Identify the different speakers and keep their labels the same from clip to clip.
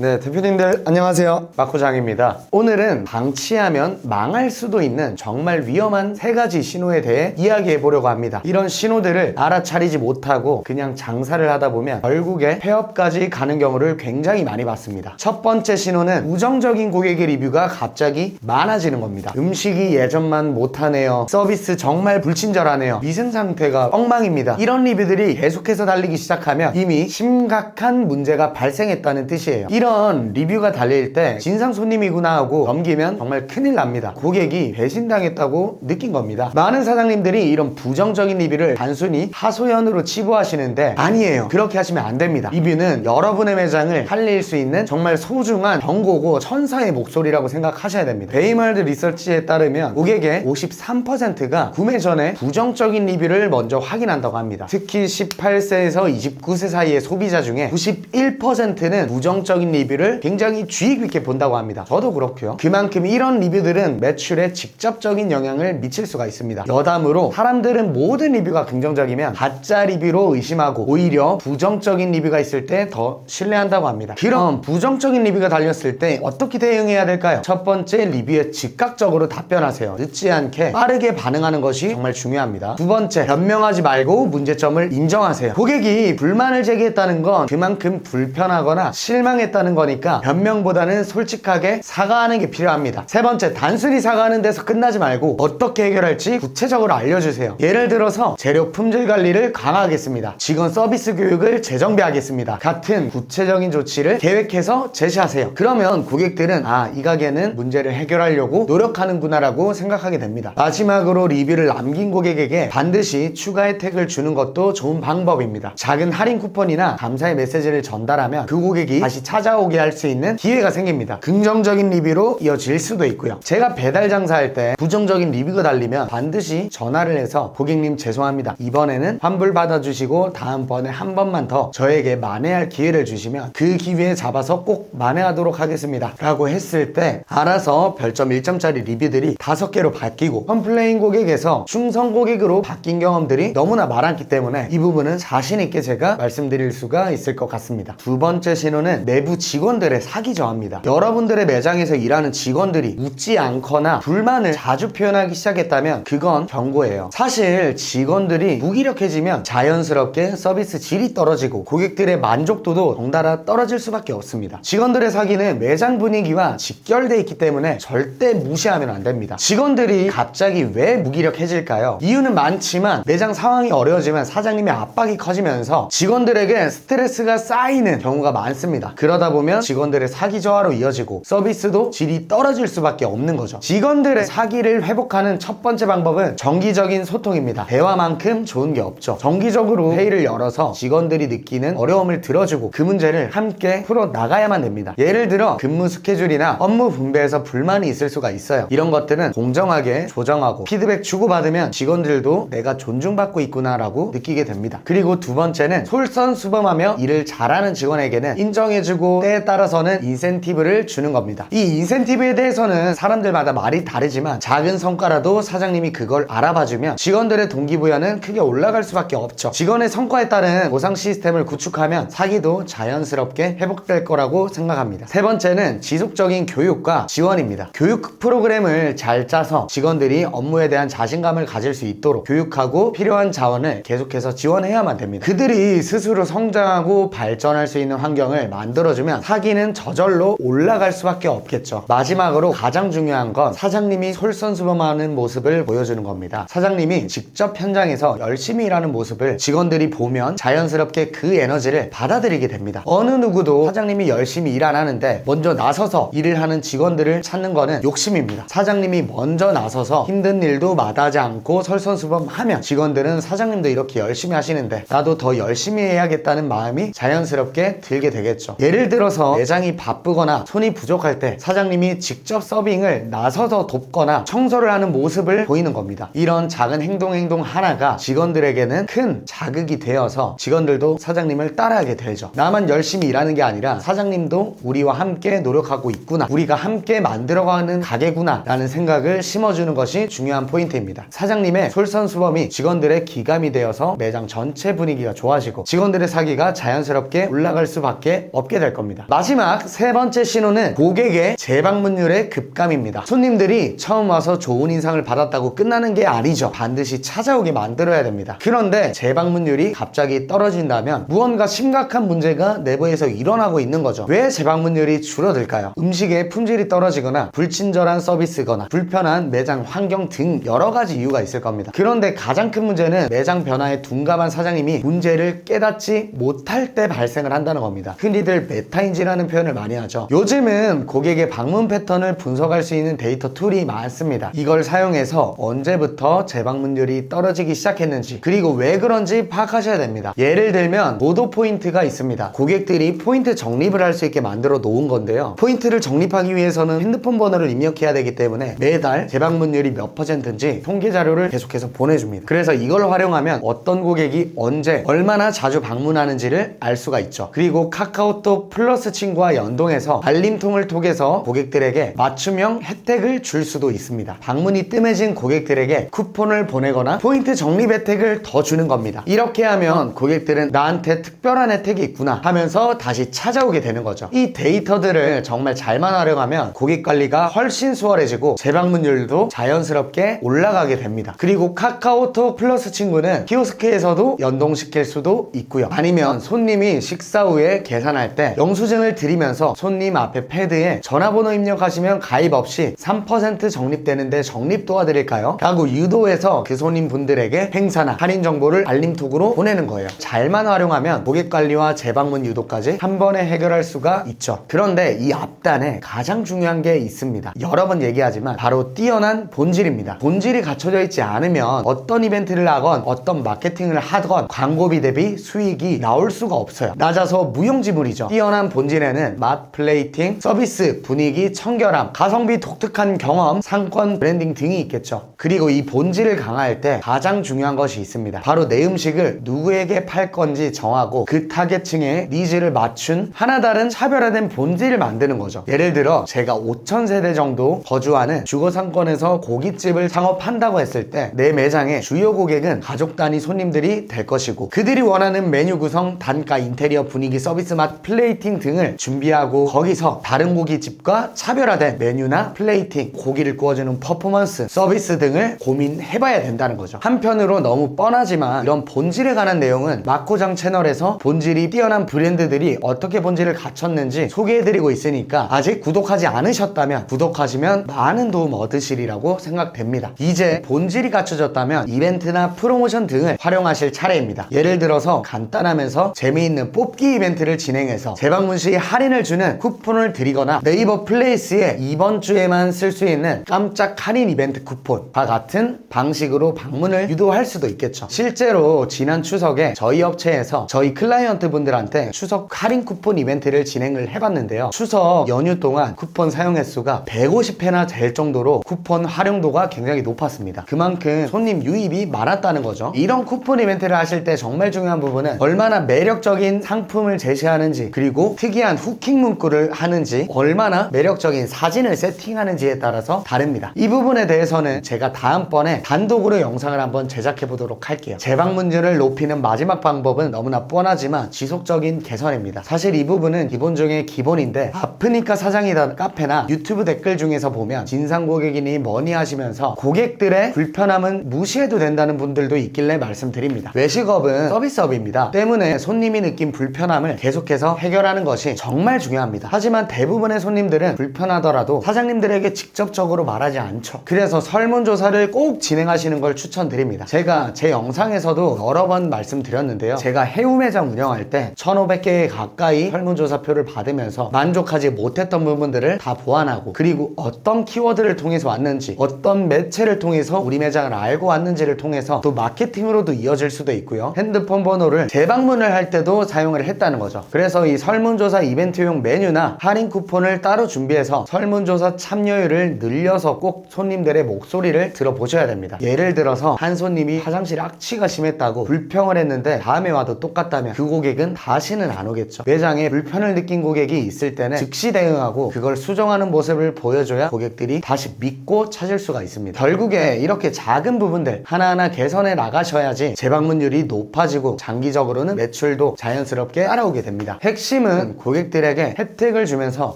Speaker 1: 네, 대표님들 안녕하세요. 마코장입니다. 오늘은 방치하면 망할 수도 있는 정말 위험한 3가지 신호에 대해 이야기해 보려고 합니다. 이런 신호들을 알아차리지 못하고 그냥 장사를 하다 보면 결국에 폐업까지 가는 경우를 굉장히 많이 봤습니다. 첫 번째 신호는 우정적인 고객의 리뷰가 갑자기 많아지는 겁니다. 음식이 예전만 못하네요. 서비스 정말 불친절하네요. 위생 상태가 엉망입니다. 이런 리뷰들이 계속해서 달리기 시작하면 이미 심각한 문제가 발생했다는 뜻이에요. 이런 리뷰가 달릴 때 진상 손님이구나 하고 넘기면 정말 큰일 납니다. 고객이 배신당했다고 느낀 겁니다. 많은 사장님들이 이런 부정적인 리뷰를 단순히 하소연으로 치부하시는데 아니에요. 그렇게 하시면 안 됩니다. 리뷰는 여러분의 매장을 살릴 수 있는 정말 소중한 경고고 천사의 목소리라고 생각하셔야 됩니다. 베이멀드 리서치에 따르면 고객의 53%가 구매 전에 부정적인 리뷰를 먼저 확인한다고 합니다. 특히 18세에서 29세 사이의 소비자 중에 91%는 부정적인 리뷰를 굉장히 주의 깊게 본다고 합니다. 저도 그렇고요. 그만큼 이런 리뷰들은 매출에 직접적인 영향을 미칠 수가 있습니다. 여담으로 사람들은 모든 리뷰가 긍정적이면 가짜 리뷰로 의심하고 오히려 부정적인 리뷰가 있을 때 더 신뢰한다고 합니다. 그럼 부정적인 리뷰가 달렸을 때 어떻게 대응해야 될까요? 첫 번째, 리뷰에 즉각적으로 답변하세요. 늦지 않게 빠르게 반응하는 것이 정말 중요합니다. 두 번째, 변명하지 말고 문제점을 인정하세요. 고객이 불만을 제기했다는 건 그만큼 불편하거나 실망했다는 거니까 변명보다는 솔직하게 사과하는 게 필요합니다. 세 번째, 단순히 사과하는 데서 끝나지 말고 어떻게 해결할지 구체적으로 알려주세요. 예를 들어서 재료 품질 관리를 강화하겠습니다. 직원 서비스 교육을 재정비하겠습니다. 같은 구체적인 조치를 계획해서 제시하세요. 그러면 고객들은 이 가게는 문제를 해결하려고 노력하는구나 라고 생각하게 됩니다. 마지막으로 리뷰를 남긴 고객에게 반드시 추가 혜택을 주는 것도 좋은 방법입니다. 작은 할인 쿠폰이나 감사의 메시지를 전달하면 그 고객이 다시 찾아오게 할 수 있는 기회가 생깁니다. 긍정적인 리뷰로 이어질 수도 있고요. 제가 배달 장사할 때 부정적인 리뷰가 달리면 반드시 전화를 해서 고객님 죄송합니다. 이번에는 환불 받아주시고 다음번에 한 번만 더 저에게 만회할 기회를 주시면 그 기회에 잡아서 꼭 만회하도록 하겠습니다. 라고 했을 때 알아서 별점 1점짜리 리뷰들이 5개로 바뀌고 컴플레인 고객에서 충성 고객으로 바뀐 경험들이 너무나 많았기 때문에 이 부분은 자신있게 제가 말씀드릴 수가 있을 것 같습니다. 두 번째 신호는 내부 직원들의 사기 저하입니다. 여러분들의 매장에서 일하는 직원들이 웃지 않거나 불만을 자주 표현하기 시작했다면 그건 경고예요. 사실 직원들이 무기력해지면 자연스럽게 서비스 질이 떨어지고 고객들의 만족도도 덩달아 떨어질 수밖에 없습니다. 직원들의 사기는 매장 분위기와 직결되어 있기 때문에 절대 무시하면 안 됩니다. 직원들이 갑자기 왜 무기력해질까요? 이유는 많지만 매장 상황이 어려워지면 사장님의 압박이 커지면서 직원들에게 스트레스가 쌓이는 경우가 많습니다. 그러다 보면 직원들의 사기 저하로 이어지고 서비스도 질이 떨어질 수밖에 없는 거죠. 직원들의 사기를 회복하는 첫 번째 방법은 정기적인 소통입니다. 대화만큼 좋은 게 없죠. 정기적으로 회의를 열어서 직원들이 느끼는 어려움을 들어주고 그 문제를 함께 풀어 나가야만 됩니다. 예를 들어 근무 스케줄이나 업무 분배에서 불만이 있을 수가 있어요. 이런 것들은 공정하게 조정하고 피드백 주고받으면 직원들도 내가 존중받고 있구나 라고 느끼게 됩니다. 그리고 두 번째는 솔선수범하며 일을 잘하는 직원에게는 인정해주고 때에 따라서는 인센티브를 주는 겁니다. 이 인센티브에 대해서는 사람들마다 말이 다르지만 작은 성과라도 사장님이 그걸 알아봐주면 직원들의 동기부여는 크게 올라갈 수밖에 없죠. 직원의 성과에 따른 보상 시스템을 구축하면 사기도 자연스럽게 회복될 거라고 생각합니다. 세 번째는 지속적인 교육과 지원입니다. 교육 프로그램을 잘 짜서 직원들이 업무에 대한 자신감을 가질 수 있도록 교육하고 필요한 자원을 계속해서 지원해야만 됩니다. 그들이 스스로 성장하고 발전할 수 있는 환경을 만들어주면 사기는 저절로 올라갈 수밖에 없겠죠. 마지막으로 가장 중요한 건 사장님이 솔선수범하는 모습을 보여주는 겁니다. 사장님이 직접 현장에서 열심히 일하는 모습을 직원들이 보면 자연스럽게 그 에너지를 받아들이게 됩니다. 어느 누구도 사장님이 열심히 일 안 하는데 먼저 나서서 일을 하는 직원들을 찾는 거는 욕심입니다. 사장님이 먼저 나서서 힘든 일도 마다하지 않고 솔선수범하면 직원들은 사장님도 이렇게 열심히 하시는데 나도 더 열심히 해야겠다는 마음이 자연스럽게 들게 되겠죠. 예를 들어서 매장이 바쁘거나 손이 부족할 때 사장님이 직접 서빙을 나서서 돕거나 청소를 하는 모습을 보이는 겁니다. 이런 작은 행동 하나가 직원들에게는 큰 자극이 되어서 직원들도 사장님을 따라하게 되죠. 나만 열심히 일하는 게 아니라 사장님도 우리와 함께 노력하고 있구나, 우리가 함께 만들어가는 가게구나 라는 생각을 심어주는 것이 중요한 포인트입니다. 사장님의 솔선수범이 직원들의 기감이 되어서 매장 전체 분위기가 좋아지고 직원들의 사기가 자연스럽게 올라갈 수밖에 없게 될 겁니다. 겁니다. 마지막 세 번째 신호는 고객의 재방문율의 급감입니다. 손님들이 처음 와서 좋은 인상을 받았다고 끝나는 게 아니죠. 반드시 찾아오게 만들어야 됩니다. 그런데 재방문율이 갑자기 떨어진다면 무언가 심각한 문제가 내부에서 일어나고 있는 거죠. 왜 재방문율이 줄어들까요? 음식의 품질이 떨어지거나 불친절한 서비스거나 불편한 매장 환경 등 여러 가지 이유가 있을 겁니다. 그런데 가장 큰 문제는 매장 변화에 둔감한 사장님이 문제를 깨닫지 못할 때 발생을 한다는 겁니다. 흔히들 메타인지라는 표현을 많이 하죠. 요즘은 고객의 방문 패턴을 분석할 수 있는 데이터 툴이 많습니다. 이걸 사용해서 언제부터 재방문율이 떨어지기 시작했는지 그리고 왜 그런지 파악하셔야 됩니다. 예를 들면 노도 포인트가 있습니다. 고객들이 포인트 적립을 할 수 있게 만들어 놓은 건데요. 포인트를 적립하기 위해서는 핸드폰 번호를 입력해야 되기 때문에 매달 재방문율이 몇 %인지 통계 자료를 계속해서 보내줍니다. 그래서 이걸 활용하면 어떤 고객이 언제 얼마나 자주 방문하는지를 알 수가 있죠. 그리고 카카오톡 플러스 친구와 연동해서 알림통을 통해서 고객들에게 맞춤형 혜택을 줄 수도 있습니다. 방문이 뜸해진 고객들에게 쿠폰을 보내거나 포인트 적립 혜택을 더 주는 겁니다. 이렇게 하면 고객들은 나한테 특별한 혜택이 있구나 하면서 다시 찾아오게 되는 거죠. 이 데이터들을 정말 잘만 활용하면 고객 관리가 훨씬 수월해지고 재방문율도 자연스럽게 올라가게 됩니다. 그리고 카카오톡 플러스 친구는 키오스크에서도 연동시킬 수도 있고요. 아니면 손님이 식사 후에 계산할 때 영수증을 드리면서 손님 앞에 패드에 전화번호 입력하시면 가입 없이 3% 적립되는데 적립 도와드릴까요? 라고 유도해서 그 손님분들에게 행사나 할인 정보를 알림톡으로 보내는 거예요. 잘만 활용하면 고객 관리와 재방문 유도까지 한 번에 해결할 수가 있죠. 그런데 이 앞단에 가장 중요한 게 있습니다. 여러 번 얘기하지만 바로 뛰어난 본질입니다. 본질이 갖춰져 있지 않으면 어떤 이벤트를 하건 어떤 마케팅을 하건 광고비 대비 수익이 나올 수가 없어요. 낮아서 무용지물이죠. 뛰어난 본질에는 맛, 플레이팅, 서비스, 분위기, 청결함, 가성비, 독특한 경험, 상권, 브랜딩 등이 있겠죠. 그리고 이 본질을 강화할 때 가장 중요한 것이 있습니다. 바로 내 음식을 누구에게 팔 건지 정하고 그 타겟층의 니즈를 맞춘 하나 다른 차별화된 본질을 만드는 거죠. 예를 들어 제가 5,000세대 정도 거주하는 주거 상권에서 고깃집을 창업한다고 했을 때 내 매장의 주요 고객은 가족 단위 손님들이 될 것이고 그들이 원하는 메뉴 구성, 단가, 인테리어, 분위기, 서비스 맛, 플레이팅 등을 준비하고 거기서 다른 고깃집과 차별화된 메뉴나 플레이팅, 고기를 구워주는 퍼포먼스, 서비스 등을 고민해봐야 된다는 거죠. 한편으로 너무 뻔하지만 이런 본질에 관한 내용은 마코장 채널에서 본질이 뛰어난 브랜드들이 어떻게 본질을 갖췄는지 소개해드리고 있으니까 아직 구독하지 않으셨다면 구독하시면 많은 도움 얻으시리라고 생각됩니다. 이제 본질이 갖춰졌다면 이벤트나 프로모션 등을 활용하실 차례입니다. 예를 들어서 간단하면서 재미있는 뽑기 이벤트를 진행해서 재방문 시 할인을 주는 쿠폰을 드리거나 네이버 플레이스에 이번 주에만 쓸 수 있는 깜짝 할인 이벤트 쿠폰과 같은 방식으로 방문을 유도할 수도 있겠죠. 실제로 지난 추석에 저희 업체에서 저희 클라이언트 분들한테 추석 할인 쿠폰 이벤트를 진행을 해봤는데요. 추석 연휴 동안 쿠폰 사용 횟수가 150회나 될 정도로 쿠폰 활용도가 굉장히 높았습니다. 그만큼 손님 유입이 많았다는 거죠. 이런 쿠폰 이벤트를 하실 때 정말 중요한 부분은 얼마나 매력적인 상품을 제시하는지 그리고 특이한 후킹 문구를 하는지 얼마나 매력적인 사진을 세팅하는지에 따라서 다릅니다. 이 부분에 대해서는 제가 다음번에 단독으로 영상을 한번 제작해 보도록 할게요. 재방문율을 높이는 마지막 방법은 너무나 뻔하지만 지속적인 개선입니다. 사실 이 부분은 기본 중에 기본인데 아프니까 사장이다 카페나 유튜브 댓글 중에서 보면 진상 고객이니 뭐니 하시면서 고객들의 불편함은 무시해도 된다는 분들도 있길래 말씀드립니다. 외식업은 서비스업입니다. 때문에 손님이 느낀 불편함을 계속해서 해결하는 것이 정말 중요합니다. 하지만 대부분의 손님들은 불편하더라도 사장님들에게 직접적으로 말하지 않죠. 그래서 설문조사를 꼭 진행하시는 걸 추천드립니다. 제가 제 영상에서도 여러 번 말씀드렸는데요. 제가 해우 매장 운영할 때 1,500개 가까이 설문조사표를 받으면서 만족하지 못했던 부분들을 다 보완하고 그리고 어떤 키워드를 통해서 왔는지 어떤 매체를 통해서 우리 매장을 알고 왔는지를 통해서 또 마케팅으로도 이어질 수도 있고요. 핸드폰 번호를 재방문을 할 때도 사용을 했다는 거죠. 그래서 이 설문조사 이벤트용 메뉴나 할인 쿠폰을 따로 준비해서 설문조사 참여율을 늘려서 꼭 손님들의 목소리를 들어보셔야 됩니다. 예를 들어서 한 손님이 화장실 악취가 심했다고 불평을 했는데 다음에 와도 똑같다면 그 고객은 다시는 안 오겠죠. 매장에 불편을 느낀 고객이 있을 때는 즉시 대응하고 그걸 수정하는 모습을 보여줘야 고객들이 다시 믿고 찾을 수가 있습니다. 결국에 이렇게 작은 부분들 하나하나 개선해 나가셔야지 재방문율이 높아지고 장기적으로는 매출도 자연스럽게 따라오게 됩니다. 핵심은 신호는 고객들에게 혜택을 주면서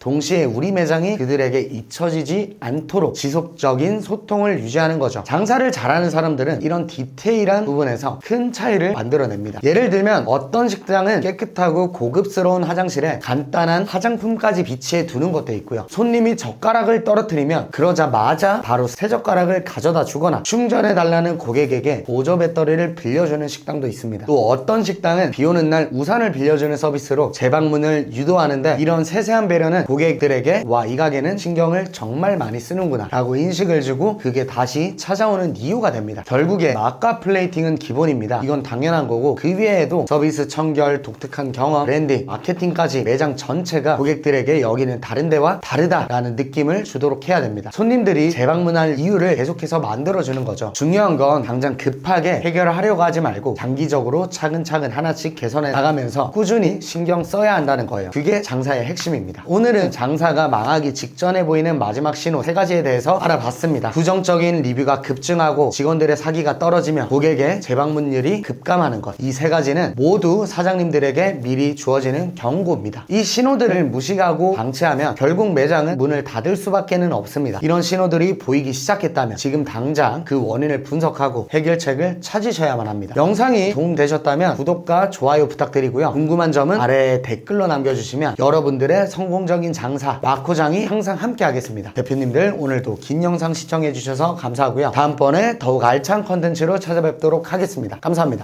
Speaker 1: 동시에 우리 매장이 그들에게 잊혀지지 않도록 지속적인 소통을 유지하는 거죠. 장사를 잘하는 사람들은 이런 디테일한 부분에서 큰 차이를 만들어냅니다. 예를 들면 어떤 식당은 깨끗하고 고급스러운 화장실에 간단한 화장품까지 비치해 두는 것도 있고요. 손님이 젓가락을 떨어뜨리면 그러자마자 바로 새 젓가락을 가져다 주거나 충전해달라는 고객에게 보조 배터리를 빌려주는 식당도 있습니다. 또 어떤 식당은 비 오는 날 우산을 빌려주는 서비스로 재방문을 유도하는데, 이런 세세한 배려는 고객들에게 와, 이 가게는 신경을 정말 많이 쓰는구나 라고 인식을 주고 그게 다시 찾아오는 이유가 됩니다. 결국에 맛과 플레이팅은 기본입니다. 이건 당연한 거고, 그 위에도 서비스 청결, 독특한 경험, 브랜딩, 마케팅까지 매장 전체가 고객들에게 여기는 다른 데와 다르다라는 느낌을 주도록 해야 됩니다. 손님들이 재방문할 이유를 계속해서 만들어주는 거죠. 중요한 건 당장 급하게 해결을 하려고 하지 말고 장기적으로 차근차근 하나씩 개선해 나가면서 꾸준히 신경 써야 한다는 거예요. 그게 장사의 핵심입니다. 오늘은 장사가 망하기 직전에 보이는 마지막 신호 3가지에 대해서 알아봤습니다. 부정적인 리뷰가 급증하고 직원들의 사기가 떨어지면 고객의 재방문율이 급감하는 것, 이 3가지는 모두 사장님들에게 미리 주어지는 경고입니다. 이 신호들을 무시하고 방치하면 결국 매장은 문을 닫을 수밖에는 없습니다. 이런 신호들이 보이기 시작했다면 지금 당장 그 원인을 분석하고 해결책을 찾으셔야만 합니다. 영상이 도움되셨다면 구독과 좋아요 부탁드리고요. 궁금한 점은 아래에 댓글로 남겨주시면 여러분들의 성공적인 장사 마코장이 항상 함께 하겠습니다. 대표님들, 오늘도 긴 영상 시청해주셔서 감사하고요. 다음번에 더욱 알찬 컨텐츠로 찾아뵙도록 하겠습니다. 감사합니다.